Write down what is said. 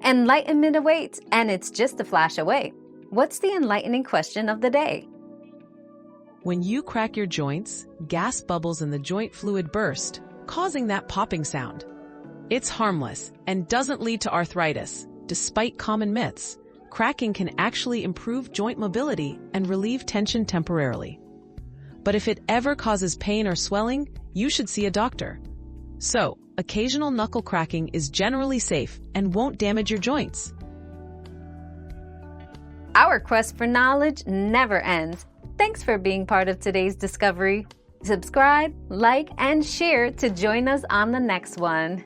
Enlightenment awaits, and it's just a flash away. What's the enlightening question of the day? When you crack your joints, gas bubbles in the joint fluid burst, causing that popping sound. It's harmless and doesn't lead to arthritis. Despite common myths, cracking can actually improve joint mobility and relieve tension temporarily. But if it ever causes pain or swelling, you should see a doctor. So, occasional knuckle cracking is generally safe and won't damage your joints. Our quest for knowledge never ends. Thanks for being part of today's discovery. Subscribe, like, and share to join us on the next one.